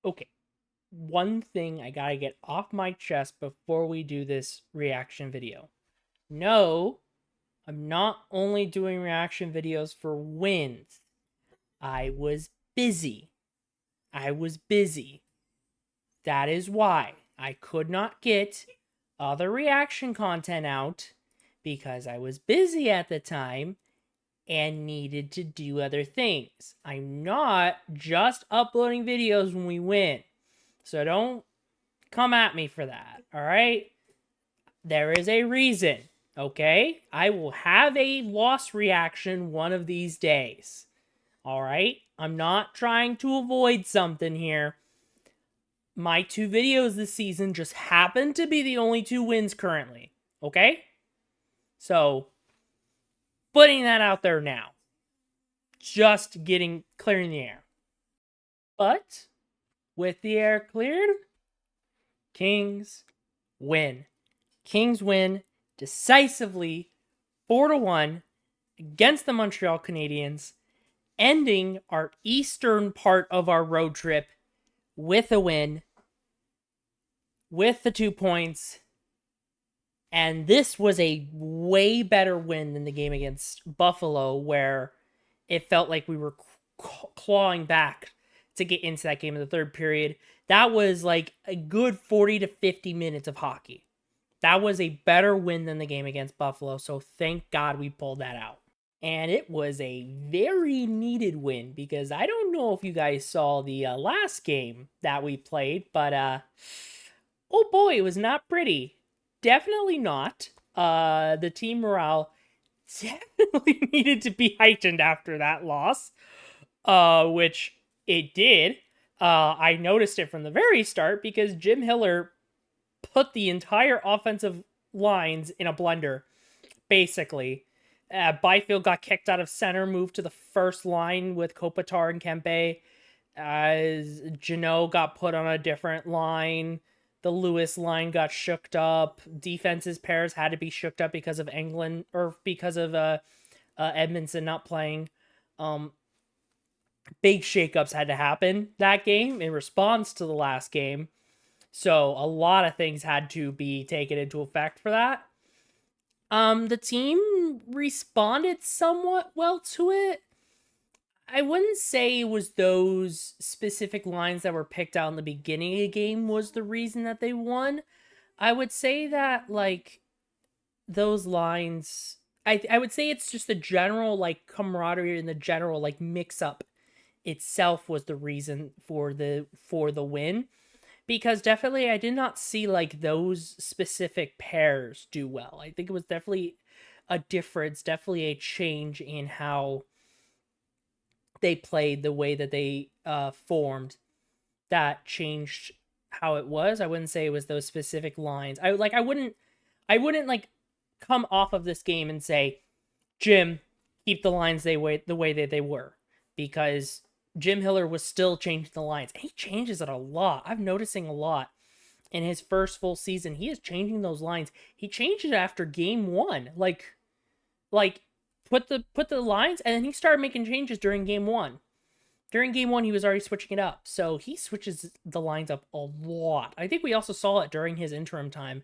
Okay, one thing I gotta get off my chest before we do this reaction video. No, I'm not only doing reaction videos for wins. I was busy. I was busy. That is why I could not get other reaction content out because I was busy at the time and needed to do other things. I'm not just uploading videos when we win. So don't come at me for that, all right? There is a reason, okay? I will have a loss reaction one of these days, all right? I'm not trying to avoid something here. My two videos this season just happen to be the only two wins currently, okay? So, putting that out there now. Just clearing the air. But with the air cleared, Kings win. Kings win decisively 4-1 against the Montreal Canadiens, ending our eastern part of our road trip with a win, with the 2 points. And this was a way better win than the game against Buffalo, where it felt like we were clawing back to get into that game in the third period. That was like a good 40 to 50 minutes of hockey. That was a better win than the game against Buffalo, so thank God we pulled that out. And it was a very needed win because I don't know if you guys saw the last game that we played, but oh boy, it was not pretty. Definitely not. The team morale definitely needed to be heightened after that loss, which it did. I noticed it from the very start because Jim Hiller put the entire offensive lines in a blender, basically. Byfield got kicked out of center, moved to the first line with Kopitar and Kempe. Janot got put on a different line. The Lewis line got shooked up. Defenses pairs had to be shooked up because of England or because of Edmondson not playing. Big shakeups had to happen that game in response to the last game. So a lot of things had to be taken into effect for that. The team responded somewhat well to it. I wouldn't say it was those specific lines that were picked out in the beginning of the game was the reason that they won. I would say that like those lines I would say it's just the general like camaraderie and the general like mix up itself was the reason for the win because definitely I did not see like those specific pairs do well. I think it was definitely a difference, definitely a change in how they played, the way that they formed that changed how it was. I wouldn't say it was those specific lines. I wouldn't like come off of this game and say, Jim, keep the lines the way that they were because Jim Hiller was still changing the lines. He changes it a lot. I'm noticing a lot in his first full season. He is changing those lines. He changed it after game 1. Like put the lines and then he started making changes during game 1. During game 1 he was already switching it up. So he switches the lines up a lot. I think we also saw it during his interim time.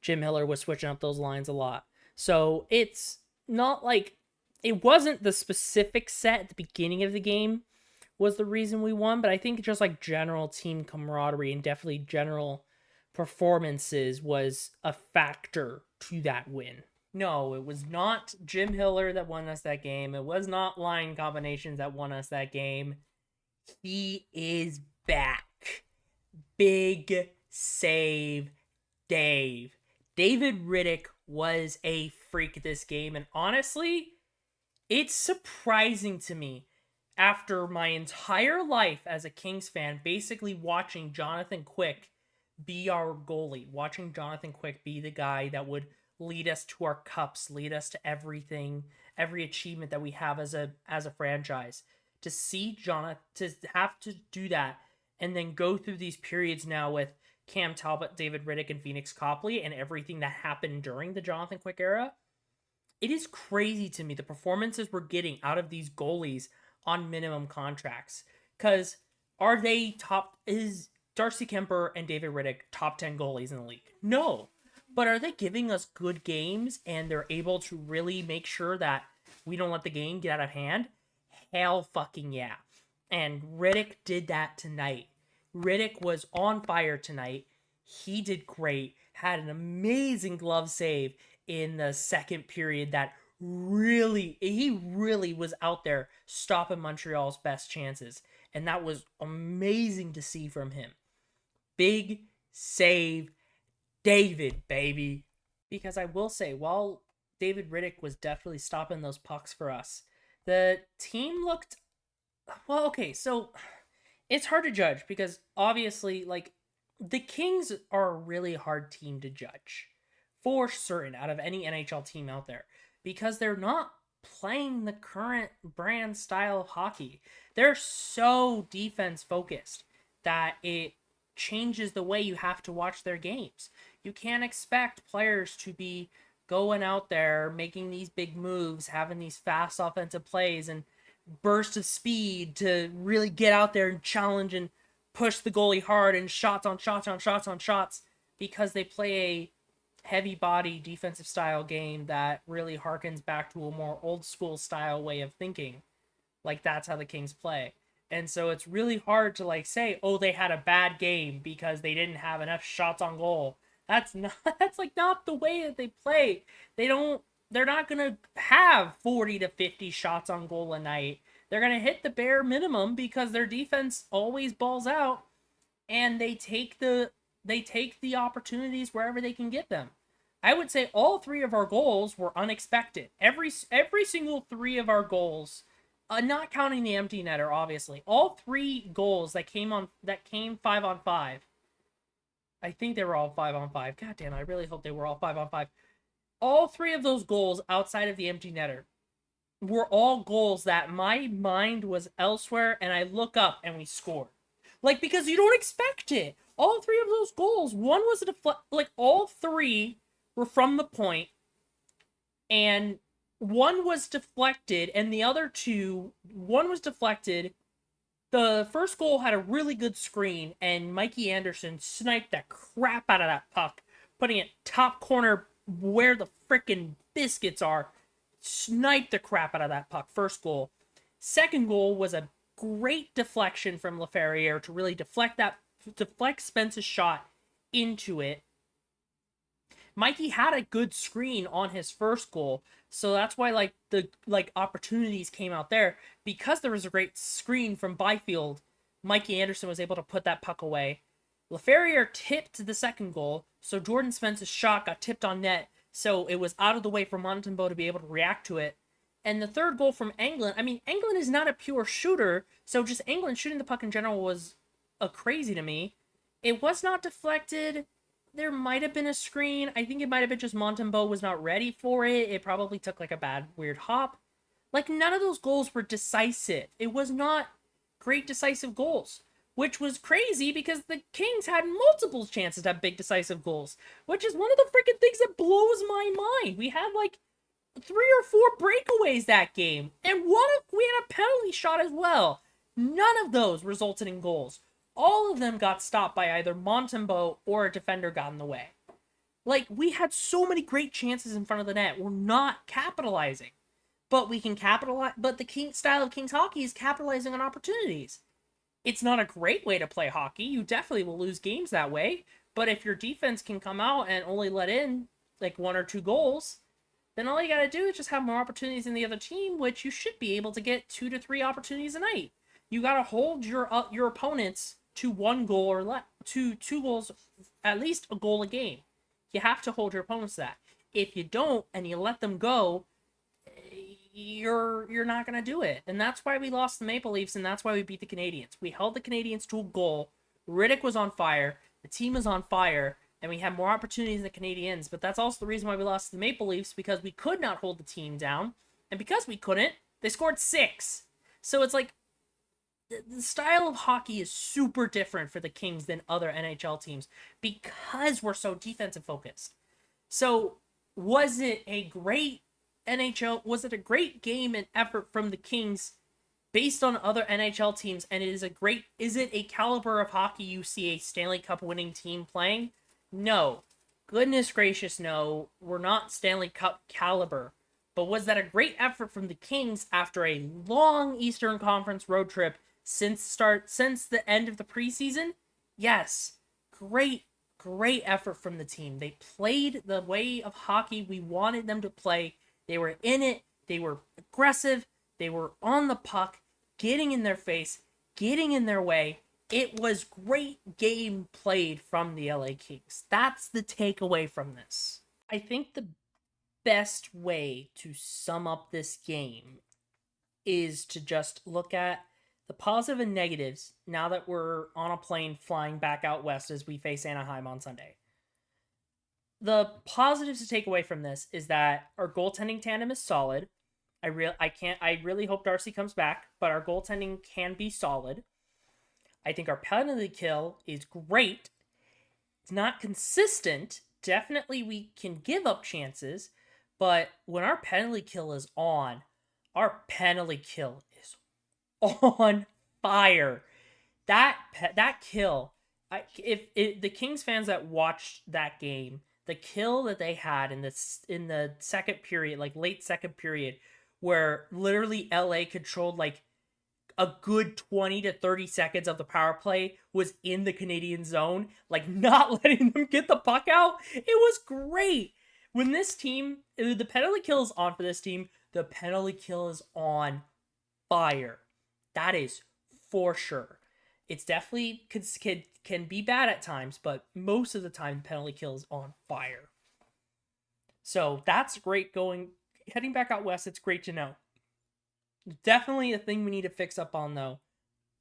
Jim Hiller was switching up those lines a lot. So it's not like it wasn't the specific set at the beginning of the game was the reason we won, but I think just like general team camaraderie and definitely general performances was a factor to that win. No, it was not Jim Hiller that won us that game. It was not line combinations that won us that game. He is back. Big save, Dave. David Riddick was a freak this game, and honestly, it's surprising to me after my entire life as a Kings fan, basically watching Jonathan Quick be our goalie, watching Jonathan Quick be the guy that would lead us to our cups, lead us to everything, every achievement that we have as a franchise. To see Jonathan to have to do that and then go through these periods now with Cam Talbot, David Riddick, and Phoenix Copley and everything that happened during the Jonathan Quick era, it is crazy to me the performances we're getting out of these goalies on minimum contracts. Because Are they top? Is Darcy Kemper and David Riddick top 10 goalies in the league? No. But are they giving us good games and they're able to really make sure that we don't let the game get out of hand? Hell fucking yeah. And Riddick did that tonight. Riddick was on fire tonight. He did great. Had an amazing glove save in the second period that he really was out there stopping Montreal's best chances. And that was amazing to see from him. Big save, David, baby. Because I will say, while David Riddick was definitely stopping those pucks for us, the team looked well. Okay, so it's hard to judge because obviously, like, the Kings are a really hard team to judge for certain out of any NHL team out there because they're not playing the current brand style of hockey. They're so defense focused that it changes the way you have to watch their games. You can't expect players to be going out there making these big moves, having these fast offensive plays and burst of speed to really get out there and challenge and push the goalie hard and shots on shots on shots on shots because they play a heavy body defensive style game that really harkens back to a more old school style way of thinking. Like that's how the Kings play. And so it's really hard to like say, oh, they had a bad game because they didn't have enough shots on goal. That's not that's like not the way that they play. They're not gonna have 40 to 50 shots on goal a night. They're gonna hit the bare minimum because their defense always balls out and they take the opportunities wherever they can get them. I would say all three of our goals were unexpected. Every single three of our goals, not counting the empty netter, obviously, all three goals that came 5-on-5. I think they were all 5-on-5. God damn, I really hope they were all 5-on-5. All three of those goals outside of the empty netter were all goals that my mind was elsewhere, and I look up and we scored. Like, because you don't expect it. All three of those goals, one was a like all three were from the point, and one was deflected, and the other two, one was deflected. The first goal had a really good screen, and Mikey Anderson sniped the crap out of that puck, putting it top corner where the frickin' biscuits are. Sniped the crap out of that puck. First goal. Second goal was a great deflection from Laferriere to really deflect Spence's shot into it. Mikey had a good screen on his first goal, so that's why the opportunities came out there because there was a great screen from Byfield. Mikey Anderson was able to put that puck away. Laferriere tipped the second goal, so Jordan Spence's shot got tipped on net, so it was out of the way for Montembeault to be able to react to it. And the third goal from Englund, I mean, Englund is not a pure shooter, so just Englund shooting the puck in general was crazy to me. It was not deflected. There might have been a screen. I think it might have been just Montembeault was not ready for it. It probably took like a bad, weird hop. Like, none of those goals were decisive. It was not great decisive goals, which was crazy because the Kings had multiple chances to have big decisive goals, which is one of the freaking things that blows my mind. We had like 3 or 4 breakaways that game, and we had a penalty shot as well. None of those resulted in goals. All of them got stopped by either Montembeault or a defender got in the way. Like, we had so many great chances in front of the net. We're not capitalizing. But we can capitalize. But the style of Kings hockey is capitalizing on opportunities. It's not a great way to play hockey. You definitely will lose games that way. But if your defense can come out and only let in like 1 or 2 goals, then all you got to do is just have more opportunities than the other team, which you should be able to get 2 to 3 opportunities a night. You got to hold your opponents to 1 goal or to 2 goals, at least a goal a game. You have to hold your opponents to that. If you don't and you let them go, you're not going to do it. And that's why we lost the Maple Leafs, and that's why we beat the Canadiens. We held the Canadiens to a goal. Riddick was on fire. The team was on fire. And we had more opportunities than the Canadiens. But that's also the reason why we lost to the Maple Leafs, because we could not hold the team down. And because we couldn't, they scored 6. So it's like, the style of hockey is super different for the Kings than other NHL teams because we're so defensive focused. So was it a great game and effort from the Kings based on other NHL teams, and is it a caliber of hockey you see a Stanley Cup winning team playing? No. Goodness gracious, no. We're not Stanley Cup caliber. But was that a great effort from the Kings after a long Eastern Conference road trip since the end of the preseason? Yes. Great effort from the team. They played the way of hockey we wanted them to play. They were in it. They were aggressive. They were on the puck, getting in their face, getting in their way. It was great game played from the LA Kings. That's the takeaway from this. I think the best way to sum up this game is to just look at the positive and negatives now that we're on a plane flying back out west as we face Anaheim on Sunday. The positives to take away from this is that our goaltending tandem is solid. I really hope Darcy comes back, but our goaltending can be solid. I think our penalty kill is great. It's not consistent. Definitely we can give up chances, but when our penalty kill is on, our penalty kill is on fire. That kill, if the Kings fans that watched that game, the kill that they had in the second period, like late second period, where literally LA controlled like a good 20 to 30 seconds of the power play was in the Canadian zone, like not letting them get the puck out. It was great. When this team, the penalty kill is on for this team, the penalty kill is on fire. That is for sure. It's definitely can be bad at times, but most of the time penalty kill is on fire. So that's great heading back out west. It's great to know. Definitely a thing we need to fix up on though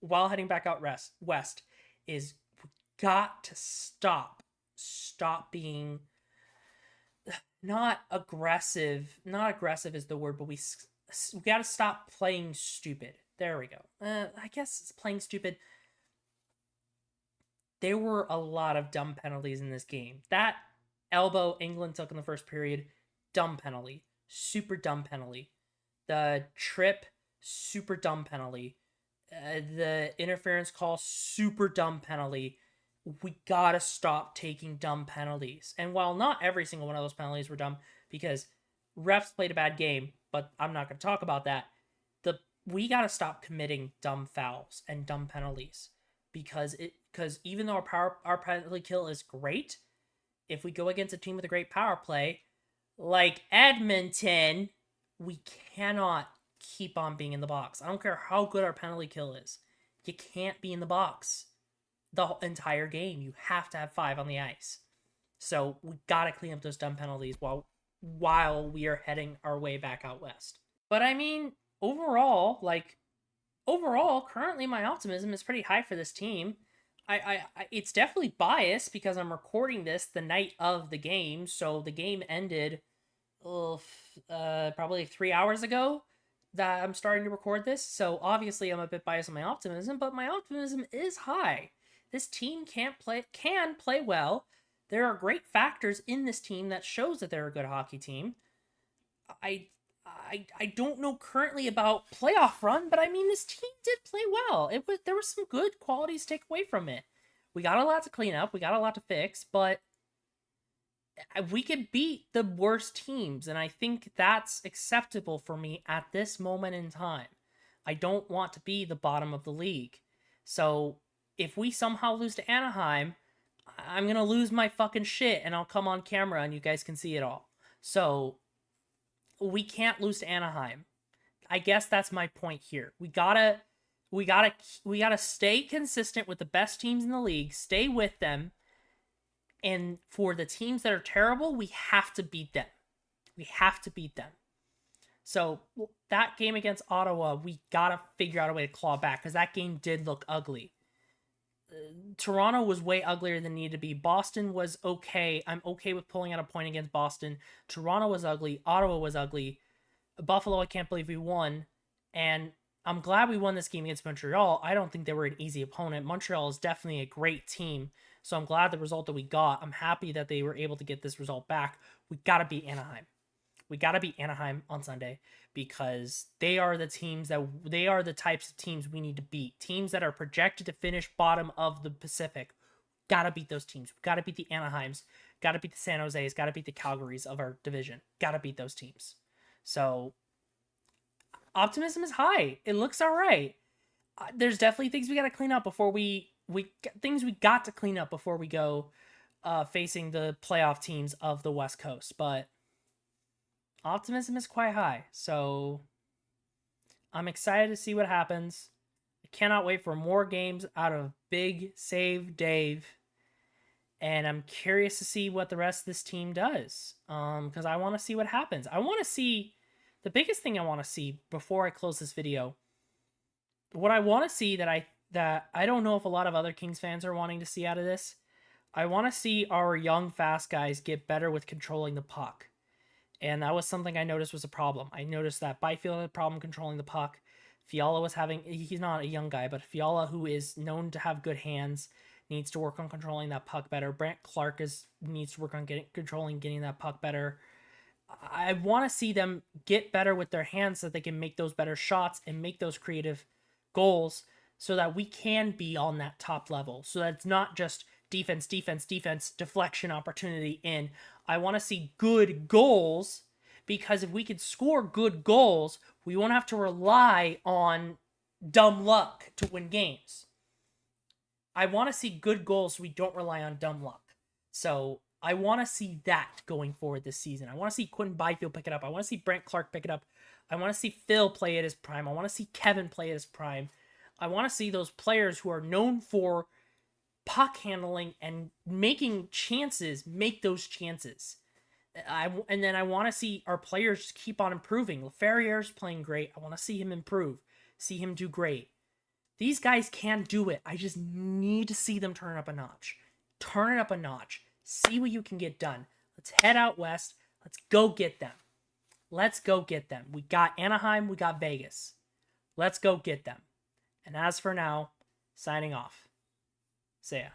while heading back out west is we got to stop being not aggressive is the word, but we got to stop playing stupid. There we go. I guess it's playing stupid. There were a lot of dumb penalties in this game. That elbow England took in the first period, dumb penalty. Super dumb penalty. The trip, super dumb penalty. The interference call, super dumb penalty. We gotta stop taking dumb penalties. And while not every single one of those penalties were dumb, because refs played a bad game, but I'm not gonna talk about that. We gotta stop committing dumb fouls and dumb penalties. Because even though our penalty kill is great, if we go against a team with a great power play, like Edmonton, we cannot keep on being in the box. I don't care how good our penalty kill is. You can't be in the box the entire game. You have to have 5 on the ice. So we gotta clean up those dumb penalties while we are heading our way back out west. But I mean, overall, currently my optimism is pretty high for this team. It's definitely biased because I'm recording this the night of the game, so the game ended probably 3 hours ago that I'm starting to record this. So obviously I'm a bit biased on my optimism, but my optimism is high. This team can play well. There are great factors in this team that shows that they're a good hockey team. I don't know currently about playoff run, but I mean this team did play well. There were some good qualities to take away from it. We got a lot to clean up, we got a lot to fix, but we can beat the worst teams, and I think that's acceptable for me at this moment in time. I don't want to be the bottom of the league. So if we somehow lose to Anaheim, I'm going to lose my fucking shit, and I'll come on camera and you guys can see it all. So we can't lose to Anaheim. I guess that's my point here. We gotta stay consistent with the best teams in the league, stay with them, and for the teams that are terrible, we have to beat them. We have to beat them. So that game against Ottawa, we gotta figure out a way to claw back, because that game did look ugly. Toronto was way uglier than needed to be. Boston was okay. I'm okay with pulling out a point against Boston. Toronto was ugly. Ottawa was ugly. Buffalo, I can't believe we won. And I'm glad we won this game against Montreal. I don't think they were an easy opponent. Montreal is definitely a great team. So I'm glad the result that we got. I'm happy that they were able to get this result back. We got to beat Anaheim. We got to beat Anaheim on Sunday because they are the types of teams we need to beat. Teams that are projected to finish bottom of the Pacific. Got to beat those teams. Got to beat the Anaheims. Got to beat the San Jose's. Got to beat the Calgarys of our division. Got to beat those teams. So optimism is high. It looks all right. There's definitely things we got to clean up before we got to clean up before we go facing the playoff teams of the West Coast. But optimism is quite high. So I'm excited to see what happens. I cannot wait for more games out of Big Save Dave. And I'm curious to see what the rest of this team does. Because I want to see what happens. I want to see... The biggest thing I want to see before I close this video... What I want to see that I don't know if a lot of other Kings fans are wanting to see out of this. I want to see our young, fast guys get better with controlling the puck. And that was something I noticed was a problem. I noticed that Byfield had a problem controlling the puck. Fiala was having... He's not a young guy, but Fiala, who is known to have good hands, needs to work on controlling that puck better. Brandt Clark needs to work on getting that puck better. I want to see them get better with their hands so that they can make those better shots and make those creative goals so that we can be on that top level. So that it's not just defense, deflection, opportunity in. I want to see good goals, because if we could score good goals, we won't have to rely on dumb luck to win games. I want to see good goals so we don't rely on dumb luck. So I want to see that going forward this season. I want to see Quentin Byfield pick it up. I want to see Brandt Clark pick it up. I want to see Phil play at his prime. I want to see Kevin play at his prime. I want to see those players who are known for puck handling and making chances, make those chances. And then I want to see our players just keep on improving. Laferriere's playing great. I want to see him improve, see him do great. These guys can do it. I just need to see them turn it up a notch. Turn it up a notch. See what you can get done. Let's head out west. Let's go get them. Let's go get them. We got Anaheim. We got Vegas. Let's go get them. And as for now, signing off. See ya.